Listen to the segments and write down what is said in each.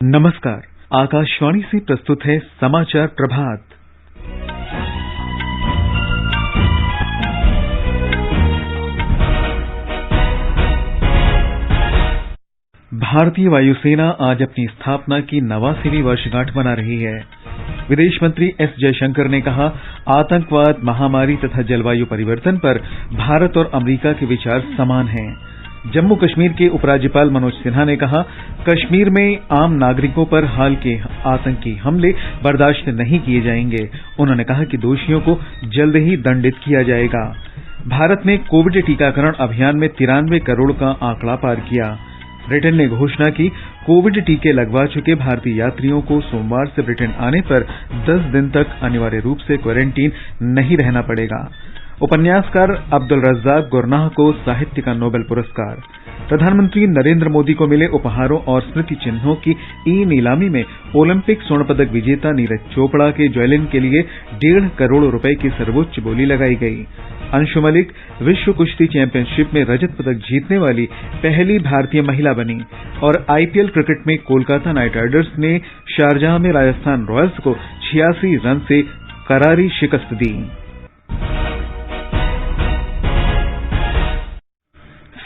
नमस्कार। आकाशवाणी से प्रस्तुत है समाचार प्रभात। भारतीय वायुसेना आज अपनी स्थापना की 89वीं वर्षगांठ मना रही है। विदेश मंत्री एस जयशंकर ने कहा, आतंकवाद, महामारी तथा जलवायु परिवर्तन पर भारत और अमेरिका के विचार समान हैं। जम्मू कश्मीर के उपराज्यपाल मनोज सिन्हा ने कहा, कश्मीर में आम नागरिकों पर हाल के आतंकी हमले बर्दाश्त नहीं किए जाएंगे। उन्होंने कहा कि दोषियों को जल्द ही दंडित किया जाएगा। भारत ने कोविड टीकाकरण अभियान में 93 करोड़ का आंकड़ा पार किया। ब्रिटेन ने घोषणा की, कोविड टीके लगवा चुके भारतीय यात्रियों को सोमवार से ब्रिटेन आने पर 10 दिन तक अनिवार्य रूप से क्वारंटीन नहीं रहना पड़ेगा। उपन्यासकार अब्दुल रज्जाक गुरनाह को साहित्य का नोबेल पुरस्कार। प्रधानमंत्री नरेंद्र मोदी को मिले उपहारों और स्मृति चिन्हों की ई नीलामी में ओलंपिक स्वर्ण पदक विजेता नीरज चोपड़ा के ज्वेलिन के लिए 1.5 करोड़ रुपए की सर्वोच्च बोली लगाई गई। अंशु मलिक विश्व कुश्ती चैंपियनशिप में रजत पदक जीतने वाली पहली भारतीय महिला बनी। और आईपीएल क्रिकेट में कोलकाता नाइट राइडर्स ने शारजाह में राजस्थान रॉयल्स को 86 रन से करारी शिकस्त दी।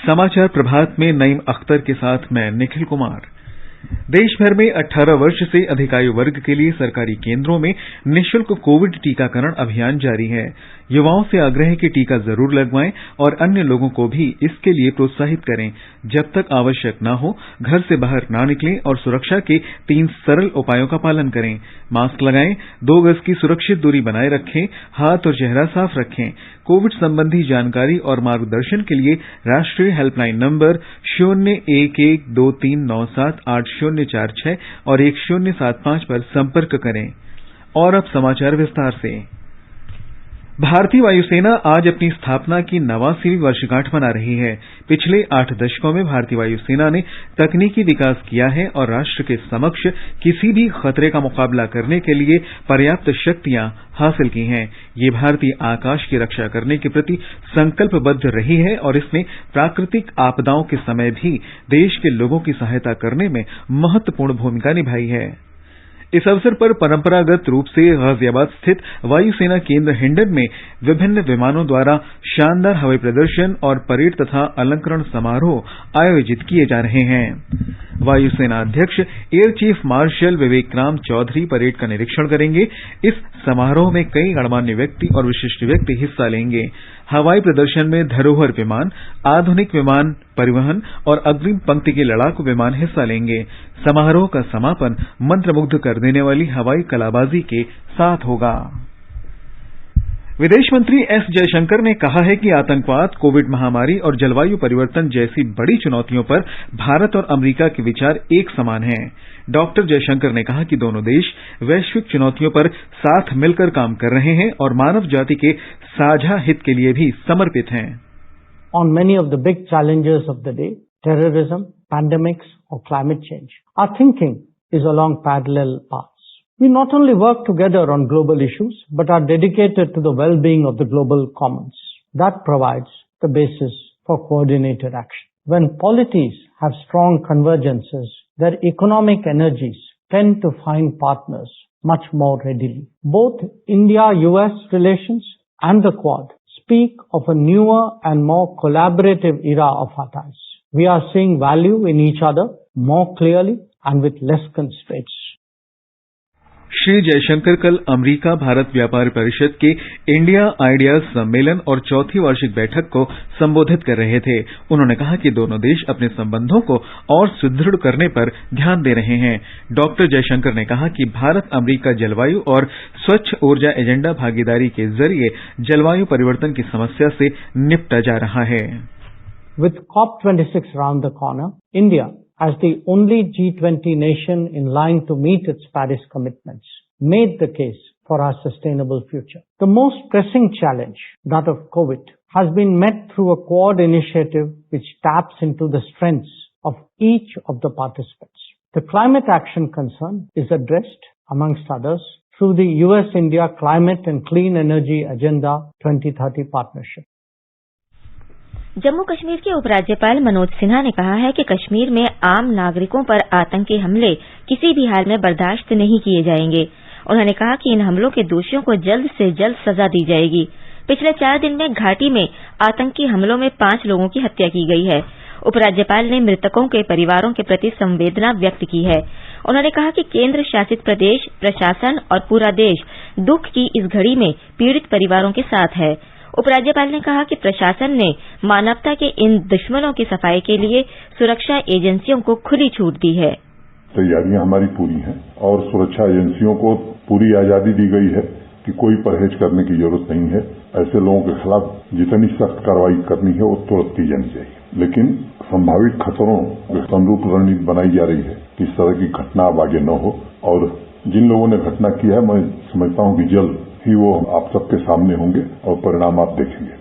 समाचार प्रभात में नईम अख्तर के साथ मैं निखिल कुमार। देश भर में 18 वर्ष से अधिक आयु वर्ग के लिए सरकारी केंद्रों में निःशुल्क कोविड टीकाकरण अभियान जारी है। युवाओं से आग्रह है कि टीका जरूर लगवाएं और अन्य लोगों को भी इसके लिए प्रोत्साहित करें। जब तक आवश्यक न हो, घर से बाहर न निकलें और सुरक्षा के 3 सरल उपायों का पालन करें। मास्क लगाएं, 2 गज की सुरक्षित दूरी बनाए रखें, हाथ और चेहरा साफ रखें। कोविड संबंधी जानकारी और मार्गदर्शन के लिए राष्ट्रीय हेल्पलाइन नंबर 011123978046 और 1075 पर संपर्क करें। और अब समाचार विस्तार से। भारतीय वायुसेना आज अपनी स्थापना की 89वीं वर्षगांठ मना रही है। पिछले 8 दशकों में भारतीय वायुसेना ने तकनीकी विकास किया है और राष्ट्र के समक्ष किसी भी खतरे का मुकाबला करने के लिए पर्याप्त शक्तियां हासिल की हैं। ये भारतीय आकाश की रक्षा करने के प्रति संकल्पबद्ध रही है और इसने प्राकृतिक आपदाओं के समय भी देश के लोगों की सहायता करने में महत्वपूर्ण भूमिका निभाई है। इस अवसर पर परंपरागत रूप से गाजियाबाद स्थित वायुसेना केंद्र हिंडन में विभिन्न विमानों द्वारा शानदार हवाई प्रदर्शन और परेड तथा अलंकरण समारोह आयोजित किए जा रहे हैं। वायुसेना अध्यक्ष air chief marshal Vivek Ram Chaudhari parade का निरीक्षण करेंगे। इस समारोह में कई गणमान्य व्यक्ति और विशिष्ट व्यक्ति हिस्सा लेंगे। हवाई प्रदर्शन में धरोहर विमान, आधुनिक विमान परिवहन और अग्रिम पंक्ति के लड़ाकू विमान हिस्सा लेंगे। समारोह का समापन मंत्रमुग्ध कर देने वाली हवाई कलाबाजी के साथ होगा। विदेश मंत्री एस जयशंकर ने कहा है कि आतंकवाद, कोविड महामारी और जलवायु परिवर्तन जैसी बड़ी चुनौतियों पर भारत और अमेरिका के विचार एक समान हैं। डॉक्टर जयशंकर ने कहा कि दोनों देश वैश्विक चुनौतियों पर साथ मिलकर काम कर रहे हैं और मानव जाति के साझा हित के लिए भी समर्पित हैं। On many of the big challenges of the day, terrorism, pandemics or climate change, our thinking is along parallel paths. We not only work together on global issues, but are dedicated to the well-being of the global commons. That provides the basis for coordinated action. When polities have strong convergences, their economic energies tend to find partners much more readily. Both India-US relations and the Quad speak of a newer and more collaborative era of our times. We are seeing value in each other more clearly and with less constraints. Shri Jaishankar कल America Bharat व्यापार परिषद के India ideas सम्मेलन और 4वीं वार्षिक बैठक को संबोधित कर रहे थे। उन्होंने कहा कि दोनों देश अपने संबंधों को और सुदृढ़ करने पर ध्यान दे रहे हैं। डॉक्टर जयशंकर ने कहा कि भारत अमेरिका जलवायु और स्वच्छ ऊर्जा एजेंडा भागीदारी के जरिए जलवायु परिवर्तन की समस्या से निपटा जा रहा है। With COP26 around the corner, India, as the only G20 nation in line to meet its Paris commitments, made the case for our sustainable future. The most pressing challenge, that of COVID, has been met through a Quad initiative which taps into the strengths of each of the participants. The climate action concern is addressed, amongst others, through the US-India Climate and Clean Energy Agenda 2030 partnership. Jammu Kashmir के उपराज्यपाल मनोज सिन्हा ने कहा है कि कश्मीर में आम नागरिकों पर आतंकी हमले किसी भी हाल में बर्दाश्त नहीं किए जाएंगे। उन्होंने कहा कि इन हमलों के दोषियों को जल्द से जल्द सजा दी जाएगी। पिछले 4 दिन में घाटी में आतंकी हमलों में 5 लोगों की हत्या की गई है। उपराज्यपाल ने मृतकों के परिवारों के प्रति संवेदना व्यक्त की है। उन्होंने कहा कि केंद्र शासित प्रदेश, प्रशासन और पूरा देश दुख की इस घड़ी में पीड़ित परिवारों के साथ है। उपराज्यपाल ने कहा कि प्रशासन ने मानवता के इन दुश्मनों की सफाई के लिए सुरक्षा एजेंसियों को खुली छूट दी है। तैयारियां हमारी पूरी हैं और सुरक्षा एजेंसियों को पूरी आजादी दी गई है कि कोई परहेज करने की जरूरत नहीं है। ऐसे लोगों के खिलाफ जितनी सख्त कार्रवाई करनी है वो तुरंत की जानी चाहिए। लेकिन संभावित खतरों के अनुरूप रणनीति बनाई जा रही है कि इस तरह की घटना अब आगे न हो। और जिन लोगों ने घटना की है, मैं समझता हूं कि जल्द ही वो आप सबके सामने होंगे और परिणाम आप देखेंगे।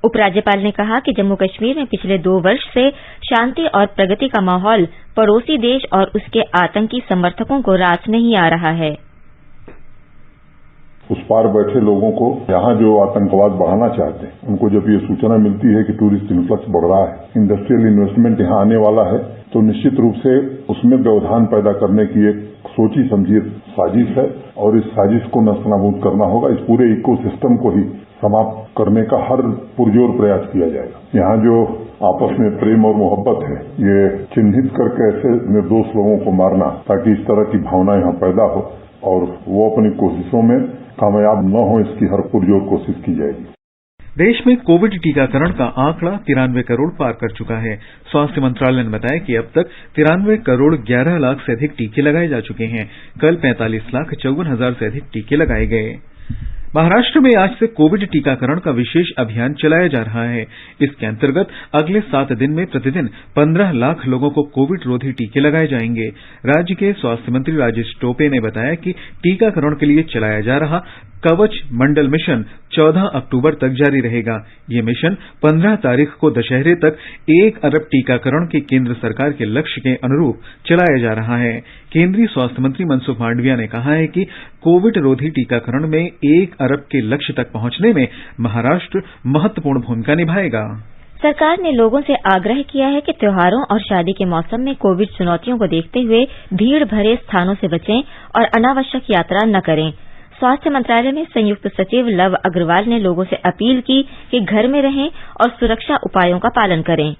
उपराज्यपाल ने कहा कि जम्मू कश्मीर में पिछले 2 वर्ष से शांति और प्रगति का माहौल पड़ोसी देश और उसके आतंकी समर्थकों को रास नहीं आ रहा है। उस पार बैठे लोगों को यहाँ जो आतंकवाद बढ़ाना चाहते हैं, उनको जब ये सूचना मिलती है कि टूरिस्ट इन्फ्लक्स बढ़ रहा है, इंडस्ट्रियल इन्वेस्टमेंट यहाँ आने वाला है, तो निश्चित रूप से उसमें व्यवधान पैदा करने की एक सोची समझी साजिश है और इस साजिश को नस्तनाबूद करना होगा। इस पूरे इकोसिस्टम को ही समाप्त करने का हर पुरजोर प्रयास किया जाएगा। यहाँ जो आपस में प्रेम और मोहब्बत है, ये चिन्हित करके ऐसे निर्दोष लोगों को मारना ताकि इस तरह की भावना यहाँ पैदा हो और वो अपनी कोशिशों में कामयाब न हो, इसकी हर पुरजोर कोशिश की जाएगी। देश में कोविड टीकाकरण का आंकड़ा 93 करोड़ पार कर चुका है। स्वास्थ्य मंत्रालय ने बताया कि अब तक 93 करोड़ 11 लाख से अधिक टीके लगाए जा चुके हैं। कल 45,54,000 से अधिक टीके लगाए गए। महाराष्ट्र में आज से कोविड टीकाकरण का विशेष अभियान चलाया जा रहा है। इसके अंतर्गत अगले 7 दिन में प्रतिदिन 15 लाख लोगों को कोविड रोधी टीके लगाए जाएंगे। राज्य के स्वास्थ्य मंत्री राजेश टोपे ने बताया कि टीकाकरण के लिए चलाया जा रहा कवच मंडल मिशन 14 अक्टूबर तक जारी रहेगा। ये मिशन 15 तारीख को दशहरे तक 1 अरब टीकाकरण के केंद्र सरकार के लक्ष्य के अनुरूप चलाया जा रहा है। केंद्रीय स्वास्थ्य मंत्री मनसुख मांडविया ने कहा है कि कोविड रोधी टीकाकरण में 1 अरब के लक्ष्य तक पहुंचने में महाराष्ट्र महत्वपूर्ण भूमिका निभाएगा। सरकार ने लोगों से आग्रह किया है कि त्योहारों और शादी के मौसम में कोविड चुनौतियों को देखते हुए भीड़ भरे स्थानों से बचें और अनावश्यक यात्रा न करें। स्वास्थ्य मंत्रालय में संयुक्त सचिव लव अग्रवाल ने लोगों से अपील की कि घर में रहें और सुरक्षा उपायों का पालन करें।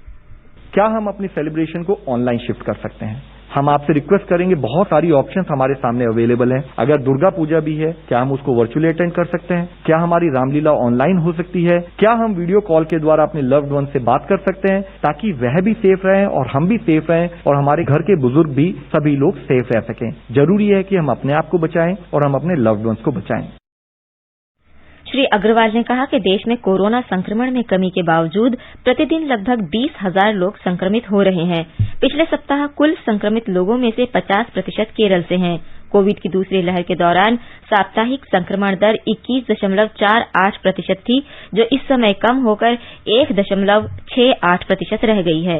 क्या हम अपनी सेलिब्रेशन को ऑनलाइन शिफ्ट कर सकते हैं? हम आपसे रिक्वेस्ट करेंगे, बहुत सारी ऑप्शंस हमारे सामने अवेलेबल हैं। अगर दुर्गा पूजा भी है, क्या हम उसको वर्चुअली अटेंड कर सकते हैं? क्या हमारी रामलीला ऑनलाइन हो सकती है? क्या हम वीडियो कॉल के द्वारा अपने लव्ड वन से बात कर सकते हैं ताकि वह भी सेफ रहें और हम भी सेफ रहें और हमारे घर के बुजुर्ग भी, सभी लोग सेफ रह सकें? जरूरी है कि हम अपने आप को बचाएं और हम अपने लव्ड वंस को बचाएं। श्री अग्रवाल ने कहा कि देश में कोरोना संक्रमण में कमी के बावजूद प्रतिदिन लगभग 20,000 लोग संक्रमित हो रहे हैं। पिछले सप्ताह कुल संक्रमित लोगों में से 50% केरल से हैं। कोविड की दूसरी लहर के दौरान साप्ताहिक संक्रमण दर 21.48% थी, जो इस समय कम होकर 1.68% रह गई है।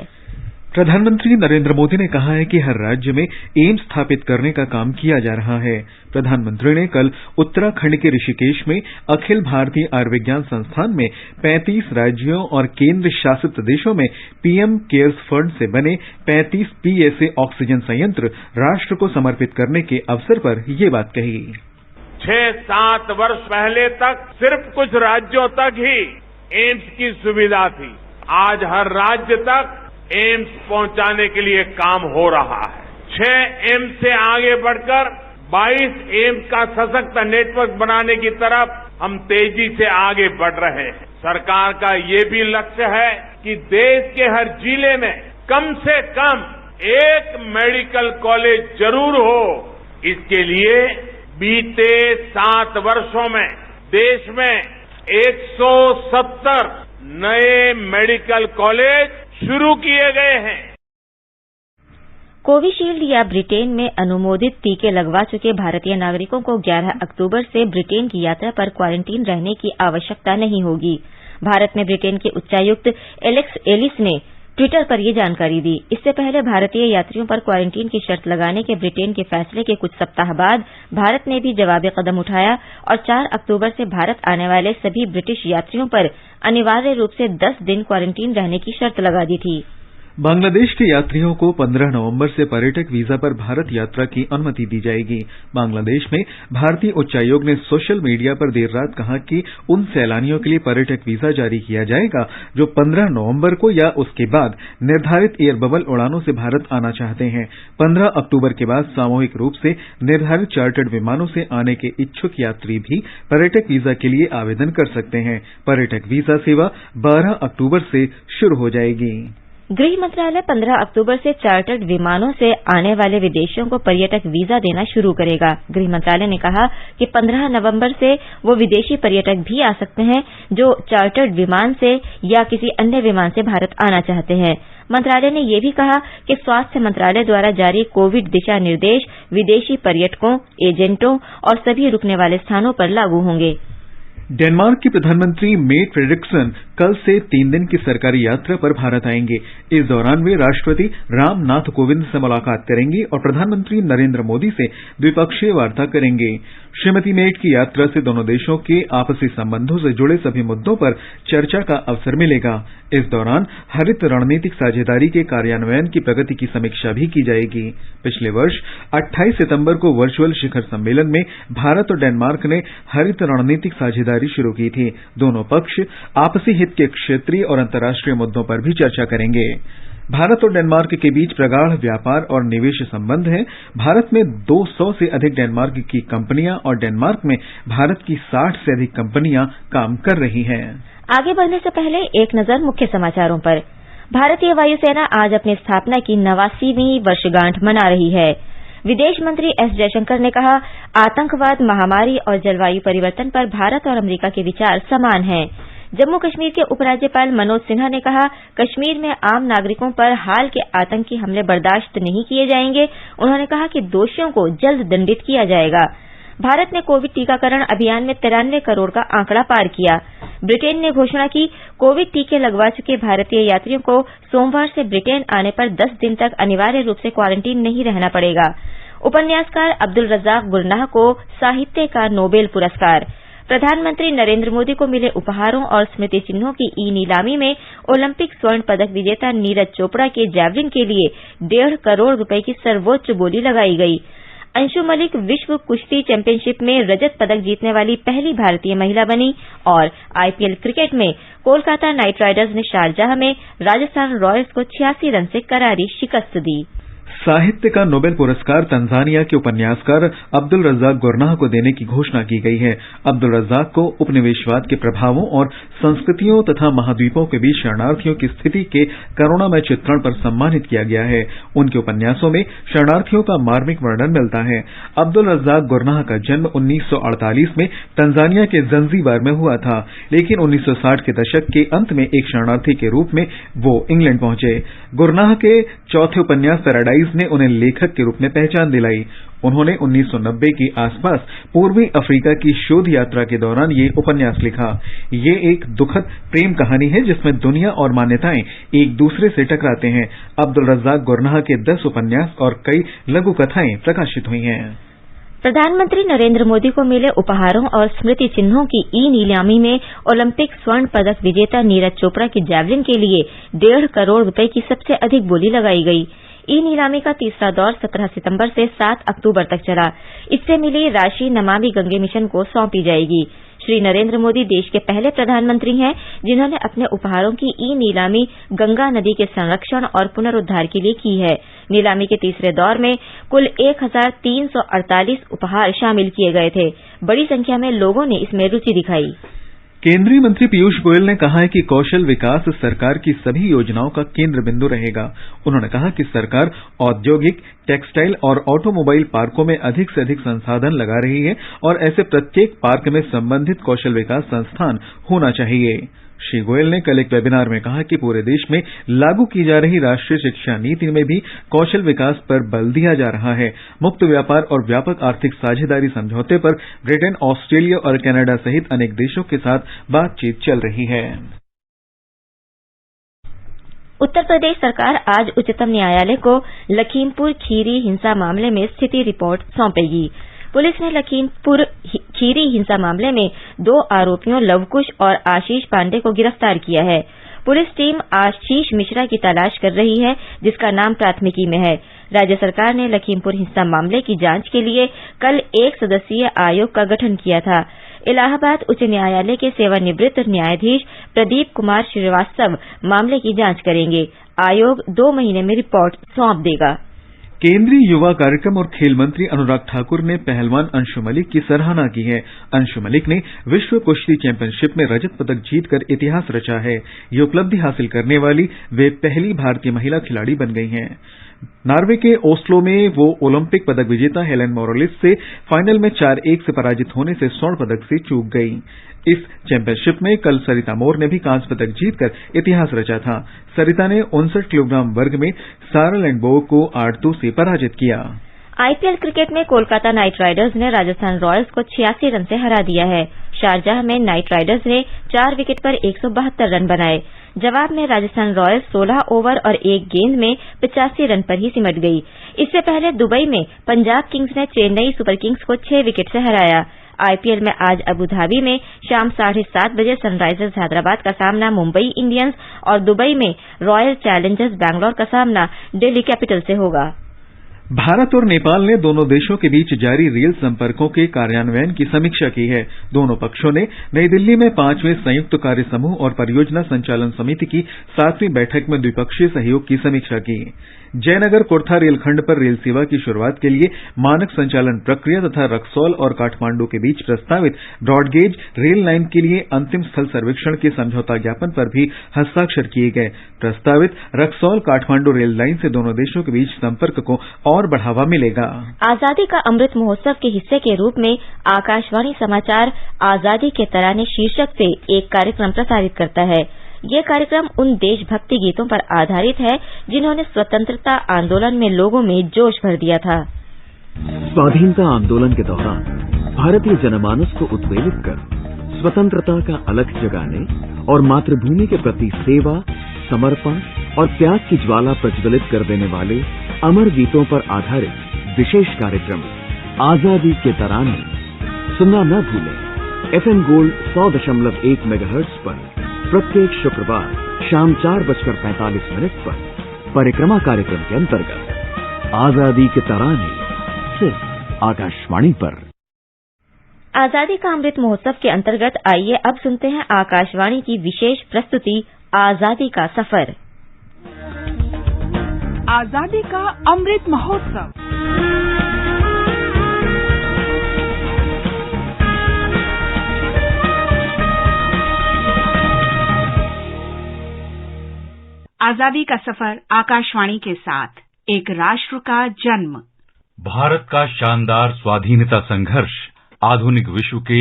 प्रधानमंत्री नरेंद्र मोदी ने कहा है कि हर राज्य में एम्स स्थापित करने का काम किया जा रहा है। प्रधानमंत्री ने कल उत्तराखंड के ऋषिकेश में अखिल भारतीय आयुर्विज्ञान संस्थान में 35 राज्यों और केंद्र शासित प्रदेशों में पीएम केयर्स फंड से बने 35 PSA ऑक्सीजन संयंत्र राष्ट्र को समर्पित करने के अवसर पर ये बात कही। 6-7 वर्ष पहले तक सिर्फ कुछ राज्यों तक ही एम्स की सुविधा थी। आज हर राज्य तक एम्स पहुंचाने के लिए काम हो रहा है। 6 एम्स से आगे बढ़कर 22 एम्स का सशक्त नेटवर्क बनाने की तरफ हम तेजी से आगे बढ़ रहे हैं। सरकार का ये भी लक्ष्य है कि देश के हर जिले में कम से कम एक मेडिकल कॉलेज जरूर हो। इसके लिए बीते 7 वर्षों में देश में 170 नए मेडिकल कॉलेज शुरू किए गए हैं। कोविशील्ड या ब्रिटेन में अनुमोदित टीके लगवा चुके भारतीय नागरिकों को 11 अक्टूबर से ब्रिटेन की यात्रा पर क्वारंटीन रहने की आवश्यकता नहीं होगी। भारत में ब्रिटेन के उच्चायुक्त एलेक्स एलिस ने ट्विटर पर ये जानकारी दी। इससे पहले भारतीय यात्रियों पर क्वारंटीन की शर्त लगाने के ब्रिटेन के फैसले के कुछ सप्ताह बाद भारत ने भी जवाबी कदम उठाया और 4 अक्टूबर से भारत आने वाले सभी ब्रिटिश यात्रियों पर अनिवार्य रूप से 10 दिन क्वारंटीन रहने की शर्त लगा दी थी। बांग्लादेश के यात्रियों को 15 नवंबर से पर्यटक वीजा पर भारत यात्रा की अनुमति दी जाएगी। बांग्लादेश में भारतीय उच्चायोग ने सोशल मीडिया पर देर रात कहा कि उन सैलानियों के लिए पर्यटक वीजा जारी किया जाएगा जो 15 नवंबर को या उसके बाद निर्धारित एयर बबल उड़ानों से भारत आना चाहते हैं। 15 अक्टूबर के बाद सामूहिक रूप से निर्धारित चार्टर्ड विमानों से आने के इच्छुक यात्री भी पर्यटक वीजा के लिए आवेदन कर सकते हैं। पर्यटक वीजा सेवा 12 अक्टूबर से शुरू हो जाएगी। गृह मंत्रालय 15 अक्टूबर से चार्टर्ड विमानों से आने वाले विदेशियों को पर्यटक वीजा देना शुरू करेगा। गृह मंत्रालय ने कहा कि 15 नवंबर से वो विदेशी पर्यटक भी आ सकते हैं जो चार्टर्ड विमान से या किसी अन्य विमान से भारत आना चाहते हैं। मंत्रालय ने यह भी कहा कि स्वास्थ्य मंत्रालय द्वारा जारी कोविड दिशा निर्देश विदेशी पर्यटकों, एजेंटों और सभी रुकने वाले स्थानों पर लागू होंगे। डेनमार्क के प्रधानमंत्री मेट फ्रेडरिक्सन कल से 3 दिन की सरकारी यात्रा पर भारत आएंगे। इस दौरान वे राष्ट्रपति रामनाथ कोविंद से मुलाकात करेंगे और प्रधानमंत्री नरेंद्र मोदी से द्विपक्षीय वार्ता करेंगे। श्रीमती मेट की यात्रा से दोनों देशों के आपसी संबंधों से जुड़े सभी मुद्दों पर चर्चा का अवसर मिलेगा। इस दौरान हरित रणनीतिक साझेदारी के कार्यान्वयन की प्रगति की समीक्षा भी की जाएगी। पिछले वर्ष 28 सितंबर को वर्चुअल शिखर सम्मेलन में भारत और डेनमार्क ने हरित रणनीतिक साझेदारी शुरू की थी। दोनों पक्ष आपसी हित के क्षेत्रीय और अंतर्राष्ट्रीय मुद्दों पर भी चर्चा करेंगे। भारत और डेनमार्क के बीच प्रगाढ़ व्यापार और निवेश संबंध हैं। भारत में 200 से अधिक डेनमार्क की कंपनियां और डेनमार्क में भारत की 60 से अधिक कंपनियां काम कर रही हैं। आगे बढ़ने से पहले एक नजर मुख्य समाचारों पर। भारतीय वायुसेना आज अपनी स्थापना की 89वीं वर्षगांठ मना रही है। विदेश मंत्री एस जयशंकर ने कहा, आतंकवाद, महामारी और जलवायु परिवर्तन पर भारत और अमेरिका के विचार समान हैं। जम्मू कश्मीर के उपराज्यपाल मनोज सिन्हा ने कहा, कश्मीर में आम नागरिकों पर हाल के आतंकी हमले बर्दाश्त नहीं किए जाएंगे। उन्होंने कहा कि दोषियों को जल्द दंडित किया जाएगा। भारत ने कोविड टीकाकरण अभियान में 93 करोड़ का आंकड़ा पार किया। ब्रिटेन ने घोषणा की, कोविड टीके लगवा चुके भारतीय यात्रियों को सोमवार से ब्रिटेन आने पर 10 दिन तक अनिवार्य रूप से क्वारंटीन नहीं रहना पड़ेगा। उपन्यासकार अब्दुल रज्जाक गुरनाह को साहित्य का नोबेल पुरस्कार। प्रधानमंत्री नरेंद्र मोदी को मिले उपहारों और स्मृति चिन्हों की ई नीलामी में ओलंपिक स्वर्ण पदक विजेता नीरज चोपड़ा के जैवलिन के लिए 1.5 करोड़ रुपए की सर्वोच्च बोली लगाई गई। अंशु मलिक विश्व कुश्ती चैंपियनशिप में रजत पदक जीतने वाली पहली भारतीय महिला बनी। और आईपीएल क्रिकेट में कोलकाता नाइट राइडर्स ने शारजाह में राजस्थान रॉयल्स को 86 रन से करारी शिकस्त दी। साहित्य का नोबेल पुरस्कार तंजानिया के उपन्यासकार अब्दुल रज्जाक गुरनाह को देने की घोषणा की गई है। अब्दुल रज्जाक को उपनिवेशवाद के प्रभावों और संस्कृतियों तथा महाद्वीपों के बीच शरणार्थियों की स्थिति के करुणामय चित्रण पर सम्मानित किया गया है। उनके उपन्यासों में शरणार्थियों का मार्मिक वर्णन मिलता है। अब्दुल रज्जाक गुरनाह का जन्म 1948 में तंजानिया के जंजीबार में हुआ था, लेकिन 1960 के दशक के अंत में एक शरणार्थी के रूप में वो इंग्लैंड पहुंचे। गुरनाह के चौथे उपन्यास पैराडाइज ने उन्हें लेखक के रूप में पहचान दिलाई। उन्होंने 1990 के आसपास पूर्वी अफ्रीका की शोध यात्रा के दौरान ये उपन्यास लिखा। ये एक दुखद प्रेम कहानी है जिसमें दुनिया और मान्यताएं एक दूसरे से टकराते हैं। अब्दुल रज्जाक गुरनाह के 10 उपन्यास और कई लघु कथाएं प्रकाशित हुई हैं। प्रधानमंत्री नरेंद्र मोदी को मिले उपहारों और स्मृति चिन्हों की ई नीलामी में ओलंपिक स्वर्ण पदक विजेता नीरज चोपड़ा की जैवलिन के लिए 1.5 करोड़ रुपए की सबसे अधिक बोली लगाई गई। ई नीलामी का तीसरा दौर 17 सितंबर से 7 अक्टूबर तक चला। इससे मिली राशि नमामि गंगे मिशन को सौंपी जाएगी। श्री नरेंद्र मोदी देश के पहले प्रधानमंत्री हैं जिन्होंने अपने उपहारों की ई नीलामी गंगा नदी के संरक्षण और पुनरुद्धार के लिए की है। नीलामी के तीसरे दौर में कुल 1348 उपहार शामिल किए गए थे। बड़ी संख्या में लोगों ने इसमें रुचि दिखाई। केंद्रीय मंत्री पीयूष गोयल ने कहा है कि कौशल विकास सरकार की सभी योजनाओं का केंद्र बिंदु रहेगा। उन्होंने कहा कि सरकार औद्योगिक, टेक्सटाइल और ऑटोमोबाइल पार्कों में अधिक से अधिक संसाधन लगा रही है और ऐसे प्रत्येक पार्क में संबंधित कौशल विकास संस्थान होना चाहिए। श्री गोयल ने कल एक वेबिनार में कहा कि पूरे देश में लागू की जा रही राष्ट्रीय शिक्षा नीति में भी कौशल विकास पर बल दिया जा रहा है। मुक्त व्यापार और व्यापक आर्थिक साझेदारी समझौते पर ब्रिटेन, ऑस्ट्रेलिया और कनाडा सहित अनेक देशों के साथ बातचीत चल रही है। उत्तर प्रदेश सरकार आज उच्चतम न्यायालय को लखीमपुर खीरी हिंसा मामले में स्थिति रिपोर्ट सौंपेगी। पुलिस ने लखीमपुर खीरी हिंसा मामले में 2 आरोपियों लवकुश और आशीष पांडे को गिरफ्तार किया है। पुलिस टीम आशीष मिश्रा की तलाश कर रही है, जिसका नाम प्राथमिकी में है। राज्य सरकार ने लखीमपुर हिंसा मामले की जांच के लिए कल 1 सदस्यीय आयोग का गठन किया था। इलाहाबाद उच्च न्यायालय के सेवानिवृत्त न्यायाधीश प्रदीप कुमार श्रीवास्तव मामले की जांच करेंगे। आयोग 2 महीने में रिपोर्ट सौंप देगा। केंद्रीय युवा कार्यक्रम और खेल मंत्री अनुराग ठाकुर ने पहलवान अंशु मलिक की सराहना की है। अंशु मलिक ने विश्व कुश्ती चैंपियनशिप में रजत पदक जीतकर इतिहास रचा है। ये उपलब्धि हासिल करने वाली वे पहली भारतीय महिला खिलाड़ी बन गई हैं। नॉर्वे के ओस्लो में वो ओलंपिक पदक विजेता हेलेन मोरेलिस से फाइनल में 4-1 से पराजित होने से स्वर्ण पदक से चूक गई। इस चैंपियनशिप में कल सरिता मोर ने भी कांस्य पदक जीतकर इतिहास रचा था। सरिता ने 59 किलोग्राम वर्ग में सारा लैंडबोर्ग को 8-2 से पराजित किया। आईपीएल क्रिकेट में कोलकाता नाइट राइडर्स ने राजस्थान रॉयल्स को 86 रन से हरा दिया है। शारजाह में नाइट राइडर्स ने 4 विकेट पर 172 रन बनाए। जवाब में राजस्थान रॉयल्स 16 ओवर और 1 गेंद में 85 रन पर ही सिमट गई। इससे पहले दुबई में पंजाब किंग्स ने चेन्नई सुपर किंग्स को 6 विकेट से हराया। आईपीएल में आज अबुधाबी में शाम 7:30 बजे सनराइजर्स हैदराबाद का सामना मुंबई इंडियंस और दुबई में रॉयल चैलेंजर्स बैंगलोर का सामना दिल्ली कैपिटल से होगा। भारत और नेपाल ने दोनों देशों के बीच जारी रेल संपर्कों के कार्यान्वयन की समीक्षा की है। दोनों पक्षों ने नई दिल्ली में 5वें संयुक्त कार्य समूह और परियोजना संचालन समिति की 7वीं बैठक में द्विपक्षीय सहयोग की समीक्षा की। जयनगर कोरथा रेलखंड पर रेल सेवा की शुरुआत के लिए मानक संचालन प्रक्रिया तथा रक्सौल और काठमांडू के बीच प्रस्तावित ब्रॉडगेज रेल लाइन के लिए अंतिम स्थल सर्वेक्षण के समझौता ज्ञापन पर भी हस्ताक्षर किए गए। प्रस्तावित रक्सौल काठमांडू रेल लाइन से दोनों देशों के बीच संपर्क को और बढ़ावा मिलेगा। आजादी का अमृत महोत्सव के हिस्से के रूप में आकाशवाणी समाचार आजादी के तराने शीर्षक से एक कार्यक्रम प्रसारित करता है। ये कार्यक्रम उन देशभक्ति गीतों पर आधारित है जिन्होंने स्वतंत्रता आंदोलन में लोगों में जोश भर दिया था। स्वाधीनता आंदोलन के दौरान भारतीय जनमानस को उद्वेलित कर स्वतंत्रता का अलख जगाने और मातृभूमि के प्रति सेवा, समर्पण और त्याग की ज्वाला प्रज्वलित कर देने वाले अमर गीतों पर आधारित विशेष कार्यक्रम आजादी के तराने सुनना न भूलें। FM गोल्ड 100.1 मेगाहर्ट्ज पर प्रत्येक शुक्रवार शाम 4:45 पर परिक्रमा कार्यक्रम के अंतर्गत आजादी के तराने सिर्फ आकाशवाणी पर। आजादी का अमृत महोत्सव के अंतर्गत आइए अब सुनते हैं आकाशवाणी की विशेष प्रस्तुति आजादी का सफर। आजादी का अमृत महोत्सव। आजादी का सफर आकाशवाणी के साथ एक राष्ट्र का जन्म। भारत का शानदार स्वाधीनता संघर्ष आधुनिक विश्व के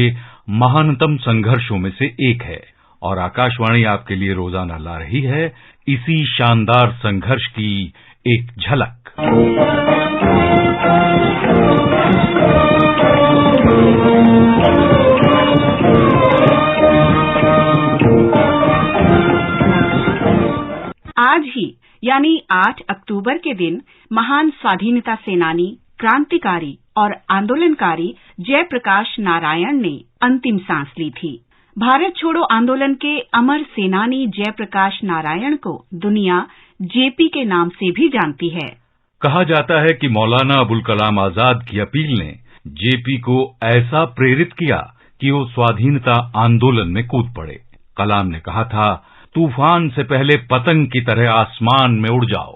महानतम संघर्षों में से एक है और आकाशवाणी आपके लिए रोजाना ला रही है इसी शानदार संघर्ष की एक झलक। आज ही यानी 8 अक्टूबर के दिन महान स्वाधीनता सेनानी, क्रांतिकारी और आंदोलनकारी जयप्रकाश नारायण ने अंतिम सांस ली थी। भारत छोड़ो आंदोलन के अमर सेनानी जयप्रकाश नारायण को दुनिया जेपी के नाम से भी जानती है। कहा जाता है कि मौलाना अबुल कलाम आजाद की अपील ने जेपी को ऐसा प्रेरित किया कि वो स्वाधीनता आंदोलन में कूद पड़े। कलाम ने कहा था, तूफान से पहले पतंग की तरह आसमान में उड़ जाओ।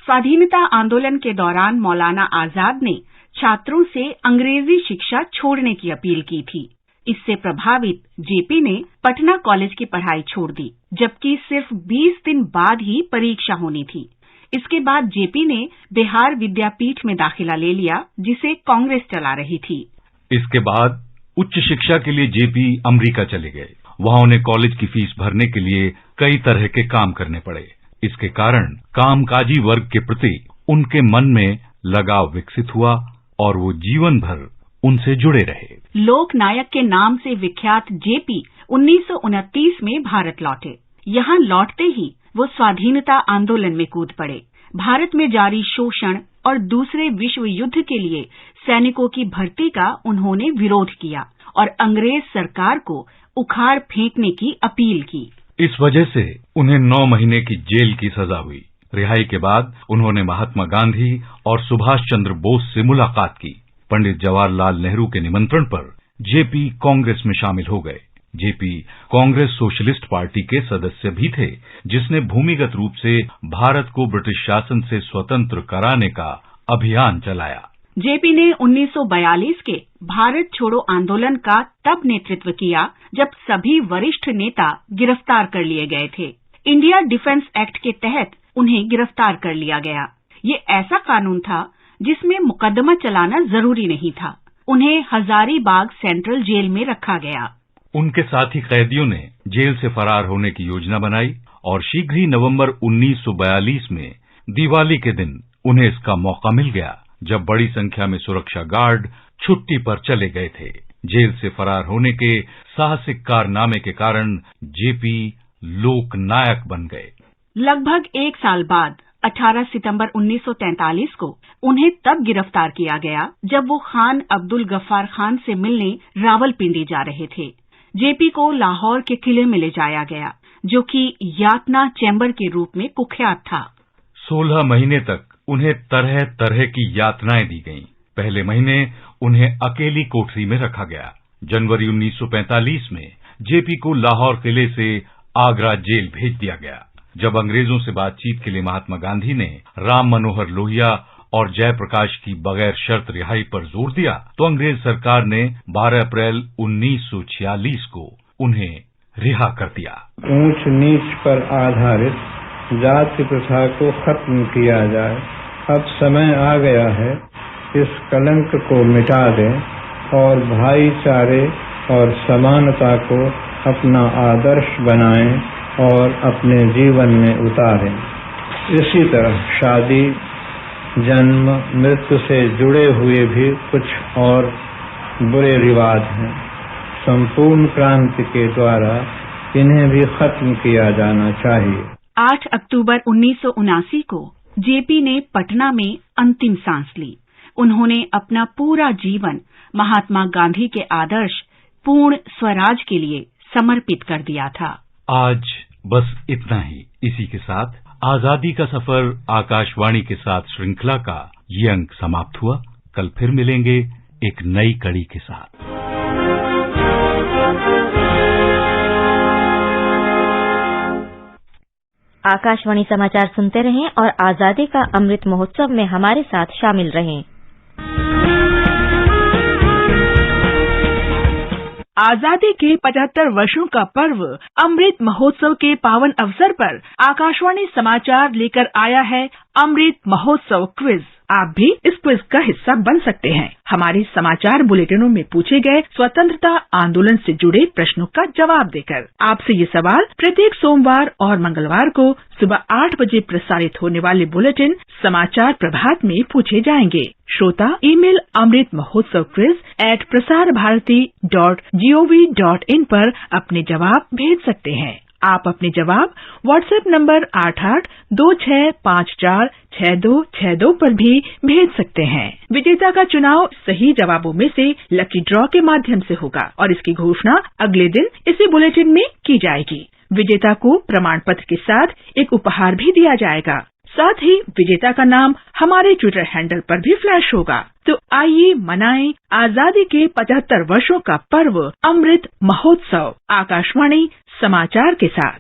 स्वाधीनता आंदोलन के दौरान मौलाना आजाद ने छात्रों से अंग्रेजी शिक्षा छोड़ने की अपील की थी। इससे प्रभावित जेपी ने पटना कॉलेज की पढ़ाई छोड़ दी, जबकि सिर्फ 20 दिन बाद ही परीक्षा होनी थी। इसके बाद जेपी ने बिहार विद्यापीठ में दाखिला ले लिया, जिसे कांग्रेस चला रही थी। इसके बाद उच्च शिक्षा के लिए जेपी अमेरिका चले गए। वहां उन्हें कॉलेज की फीस भरने के लिए कई तरह के काम करने पड़े। इसके कारण कामकाजी वर्ग के प्रति उनके मन में लगाव विकसित हुआ और वो जीवन भर उनसे जुड़े रहे। लोक नायक के नाम से विख्यात जेपी 1929 में भारत लौटे। यहाँ लौटते ही वो स्वाधीनता आंदोलन में कूद पड़े। भारत में जारी शोषण और दूसरे विश्व युद्ध के लिए सैनिकों की भर्ती का उन्होंने विरोध किया और अंग्रेज सरकार को उखाड़ फेंकने की अपील की। इस वजह से उन्हें 9 महीने की जेल की सजा हुई। रिहाई के बाद उन्होंने महात्मा गांधी और सुभाष चंद्र बोस से मुलाकात की। पंडित जवाहरलाल नेहरू के निमंत्रण पर जेपी कांग्रेस में शामिल हो गए। जेपी कांग्रेस सोशलिस्ट पार्टी के सदस्य भी थे, जिसने भूमिगत रूप से भारत को ब्रिटिश शासन से स्वतंत्र कराने का अभियान चलाया। जेपी ने 1942 के भारत छोड़ो आंदोलन का तब नेतृत्व किया जब सभी वरिष्ठ नेता गिरफ्तार कर लिए गए थे। इंडिया डिफेंस एक्ट के तहत उन्हें गिरफ्तार कर लिया गया। ये ऐसा कानून था जिसमें मुकदमा चलाना जरूरी नहीं था। उन्हें हजारीबाग सेंट्रल जेल में रखा गया। उनके साथी कैदियों ने जेल से फरार होने की योजना बनाई और शीघ्र ही नवंबर 1942 में दिवाली के दिन उन्हें इसका मौका मिल गया, जब बड़ी संख्या में सुरक्षा गार्ड छुट्टी पर चले गए थे। जेल से फरार होने के साहसिक कारनामे के कारण जेपी लोकनायक बन गए। लगभग 1 साल बाद 18 सितंबर 1943 को उन्हें तब गिरफ्तार किया गया जब वो खान अब्दुल गफ्फार खान से मिलने रावलपिंडी जा रहे थे। जेपी को लाहौर के किले में ले जाया गया, जो कि यातना चैम्बर के रूप में कुख्यात था। 16 महीने तक उन्हें तरह तरह की यातनाएं दी गईं। पहले महीने उन्हें अकेली कोठरी में रखा गया। जनवरी 1945 में जेपी को लाहौर किले से आगरा जेल भेज दिया गया। जब अंग्रेजों से बातचीत के लिए महात्मा गांधी ने राम मनोहर लोहिया और जयप्रकाश की बगैर शर्त रिहाई पर जोर दिया, तो अंग्रेज सरकार ने 12 अप्रैल 1946 को उन्हें रिहा कर दिया। ऊंच नीच पर आधारित जाति प्रथा को खत्म किया जाए। अब समय आ गया है, इस कलंक को मिटा दें और भाईचारे और समानता को अपना आदर्श बनाएं और अपने जीवन में उतारें। इसी तरह शादी, जन्म, मृत्यु से जुड़े हुए भी कुछ और बुरे रिवाज हैं। संपूर्ण क्रांति के द्वारा इन्हें भी खत्म किया जाना चाहिए। 8 अक्टूबर 1979 को जेपी ने पटना में अंतिम सांस ली। उन्होंने अपना पूरा जीवन महात्मा गांधी के आदर्श पूर्ण स्वराज के लिए समर्पित कर दिया था। आज बस इतना ही। इसी के साथ आजादी का सफर आकाशवाणी के साथ श्रृंखला का ये अंक समाप्त हुआ। कल फिर मिलेंगे एक नई कड़ी के साथ। आकाशवाणी समाचार सुनते रहें और आजादी का अमृत महोत्सव में हमारे साथ शामिल रहें। आजादी के 75 वर्षों का पर्व अमृत महोत्सव के पावन अवसर पर आकाशवाणी समाचार लेकर आया है अमृत महोत्सव क्विज। आप भी इस क्विज का हिस्सा बन सकते हैं। हमारे समाचार बुलेटिनों में पूछे गए स्वतंत्रता आंदोलन से जुड़े प्रश्नों का जवाब देकर आपसे ये सवाल प्रत्येक सोमवार और मंगलवार को सुबह 8 बजे प्रसारित होने वाले बुलेटिन समाचार प्रभात में पूछे जाएंगे। श्रोता email Amrit Mahotsav quiz @prasarabharati.gov.in पर अपने जवाब भेज सकते हैं। आप अपने जवाब व्हाट्सएप नंबर 8826546262 पर भी भेज सकते हैं। विजेता का चुनाव सही जवाबों में से लकी ड्रॉ के माध्यम से होगा और इसकी घोषणा अगले दिन इसी बुलेटिन में की जाएगी। विजेता को प्रमाण पत्र के साथ एक उपहार भी दिया जाएगा। साथ ही विजेता का नाम हमारे ट्विटर हैंडल पर भी फ्लैश होगा। तो आइए मनाएं आजादी के 75 वर्षों का पर्व अमृत महोत्सव आकाशवाणी समाचार के साथ।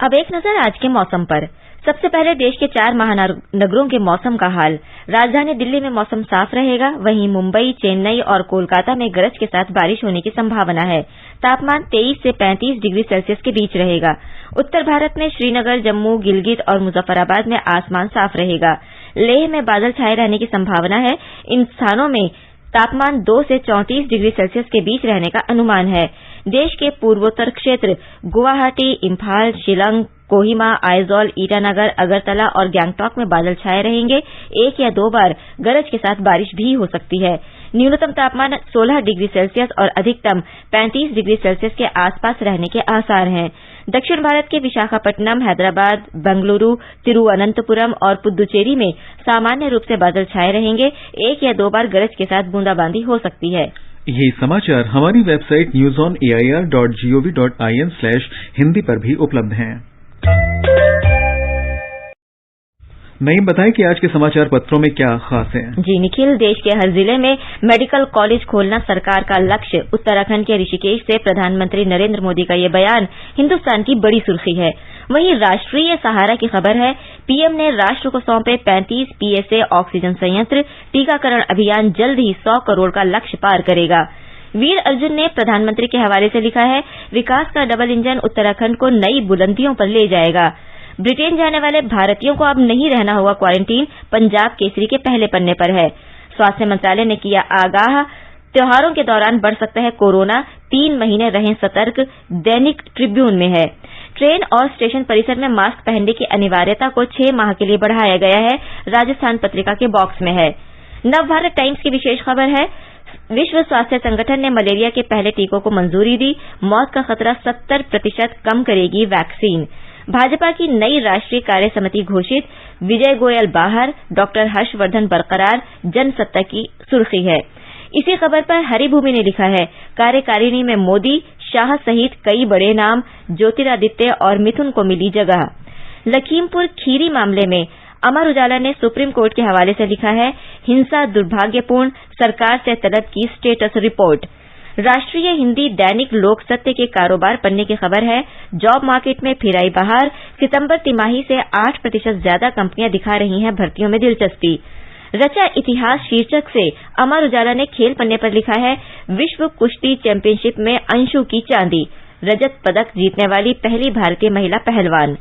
अब एक नजर आज के मौसम पर। सबसे पहले देश के 4 महानगरों के मौसम का हाल। राजधानी दिल्ली में मौसम साफ रहेगा, वहीं मुंबई, चेन्नई और कोलकाता में गरज के साथ बारिश होने की संभावना है। तापमान 23 से 35 डिग्री सेल्सियस के बीच रहेगा। उत्तर भारत में श्रीनगर, जम्मू, गिलगित और मुजफ्फराबाद में आसमान साफ रहेगा। लेह में बादल छाए रहने की संभावना है। इन स्थानों में तापमान 2 से 34 डिग्री सेल्सियस के बीच रहने का अनुमान है। देश के पूर्वोत्तर क्षेत्र गुवाहाटी, इम्फाल, शिलांग, कोहिमा, आइजॉल, ईटानगर, अगरतला और गैंगटॉक में बादल छाए रहेंगे। 1 या 2 बार गरज के साथ बारिश भी हो सकती है। न्यूनतम तापमान 16 डिग्री सेल्सियस और अधिकतम 35 डिग्री सेल्सियस के आसपास रहने के आसार हैं। दक्षिण भारत के विशाखापट्टनम, हैदराबाद, बेंगलुरु, तिरुवनंतपुरम और पुद्दुचेरी में सामान्य रूप से बादल छाए रहेंगे। 1 या 2 बार गरज के साथ बूंदाबांदी हो सकती है। ये समाचार हमारी वेबसाइट newsonair.gov.in/hindi पर भी उपलब्ध हैं। नईम, बताएं कि आज के समाचार पत्रों में क्या खास है। जी निखिल, देश के हर जिले में मेडिकल कॉलेज खोलना सरकार का लक्ष्य। उत्तराखंड के ऋषिकेश से प्रधानमंत्री नरेंद्र मोदी का ये बयान हिंदुस्तान की बड़ी सुर्खी है। वहीं राष्ट्रीय सहारा की खबर है, पीएम ने राष्ट्र को सौंपे 35 पीएसए ऑक्सीजन संयंत्र। टीकाकरण अभियान जल्द ही 100 करोड़ का लक्ष्य पार करेगा। वीर अर्जुन ने प्रधानमंत्री के हवाले से लिखा है, विकास का डबल इंजन उत्तराखंड को नई बुलंदियों पर ले जाएगा। ब्रिटेन जाने वाले भारतीयों को अब नहीं रहना होगा क्वारंटीन, पंजाब केसरी के पहले पन्ने पर है। स्वास्थ्य मंत्रालय ने किया आगाह, त्योहारों के दौरान बढ़ सकता है कोरोना, 3 महीने रहें सतर्क। दैनिक ट्रिब्यून में है, ट्रेन और स्टेशन परिसर में मास्क पहनने की अनिवार्यता को 6 माह के लिए बढ़ाया गया है। राजस्थान पत्रिका के बॉक्स में है। नवभारत टाइम्स की विशेष खबर है, विश्व स्वास्थ्य संगठन ने मलेरिया के पहले टीकों को मंजूरी दी। मौत का खतरा 70% कम करेगी वैक्सीन। भाजपा की नई राष्ट्रीय कार्य समिति घोषित, विजय गोयल बाहर, डॉक्टर हर्षवर्धन बरकरार, जनसत्ता की सुर्खी है। इसी खबर पर हरिभूमि ने लिखा है, कार्यकारिणी में मोदी, शाह सहित कई बड़े नाम, ज्योतिरादित्य और मिथुन को मिली जगह। लखीमपुर खीरी मामले में अमर उजाला ने सुप्रीम कोर्ट के हवाले से लिखा है, हिंसा दुर्भाग्यपूर्ण, सरकार से तलब की स्टेटस रिपोर्ट। राष्ट्रीय हिंदी दैनिक लोक सत्य के कारोबार पन्ने की खबर है, जॉब मार्केट में फिर आई बहार। सितंबर तिमाही से 8% ज्यादा कंपनियां दिखा रही हैं भर्तियों में दिलचस्पी। रचा इतिहास शीर्षक से अमर उजाला ने खेल पन्ने पर लिखा है, विश्व कुश्ती चैंपियनशिप में अंशु की चांदी, रजत पदक जीतने वाली पहली भारतीय महिला पहलवान।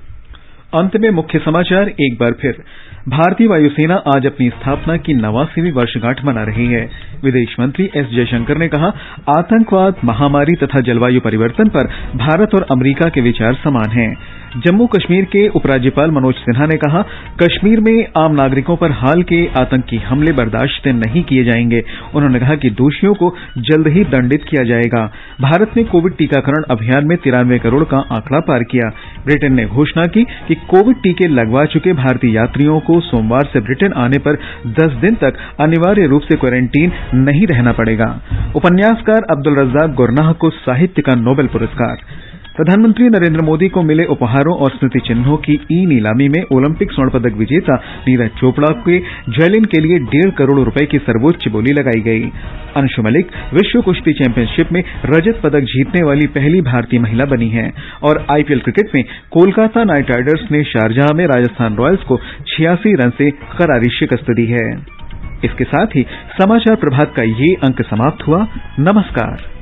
अंत में मुख्य समाचार एक बार फिर। भारतीय वायुसेना आज अपनी स्थापना की 89वीं वर्षगांठ मना रही है। विदेश मंत्री एस जयशंकर ने कहा, आतंकवाद, महामारी तथा जलवायु परिवर्तन पर भारत और अमेरिका के विचार समान हैं। जम्मू कश्मीर के उपराज्यपाल मनोज सिन्हा ने कहा, कश्मीर में आम नागरिकों पर हाल के आतंकी हमले बर्दाश्त नहीं किए जाएंगे। उन्होंने कहा कि दोषियों को जल्द ही दंडित किया जाएगा। भारत ने कोविड टीकाकरण अभियान में 93 करोड़ का आंकड़ा पार किया। ब्रिटेन ने घोषणा की कि कोविड टीके लगवा चुके भारतीय यात्रियों को सोमवार से ब्रिटेन आने पर 10 दिन तक अनिवार्य रूप से क्वारंटीन नहीं रहना पड़ेगा। उपन्यासकार अब्दुल रज्जाक गुरनाह को साहित्य का नोबेल पुरस्कार। प्रधानमंत्री नरेंद्र मोदी को मिले उपहारों और स्मृति चिन्हों की ई-नीलामी में ओलंपिक स्वर्ण पदक विजेता नीरज चोपड़ा के जेवलिन के लिए 1.5 करोड़ रुपए की सर्वोच्च बोली लगाई गई। अंशु मलिक विश्व कुश्ती चैंपियनशिप में रजत पदक जीतने वाली पहली भारतीय महिला बनी है। और आईपीएल क्रिकेट में कोलकाता नाइट राइडर्स ने शारजाह में राजस्थान रॉयल्स को 86 रन से करारी शिकस्त दी है। इसके साथ ही समाचार प्रभात का ये अंक समाप्त हुआ। नमस्कार।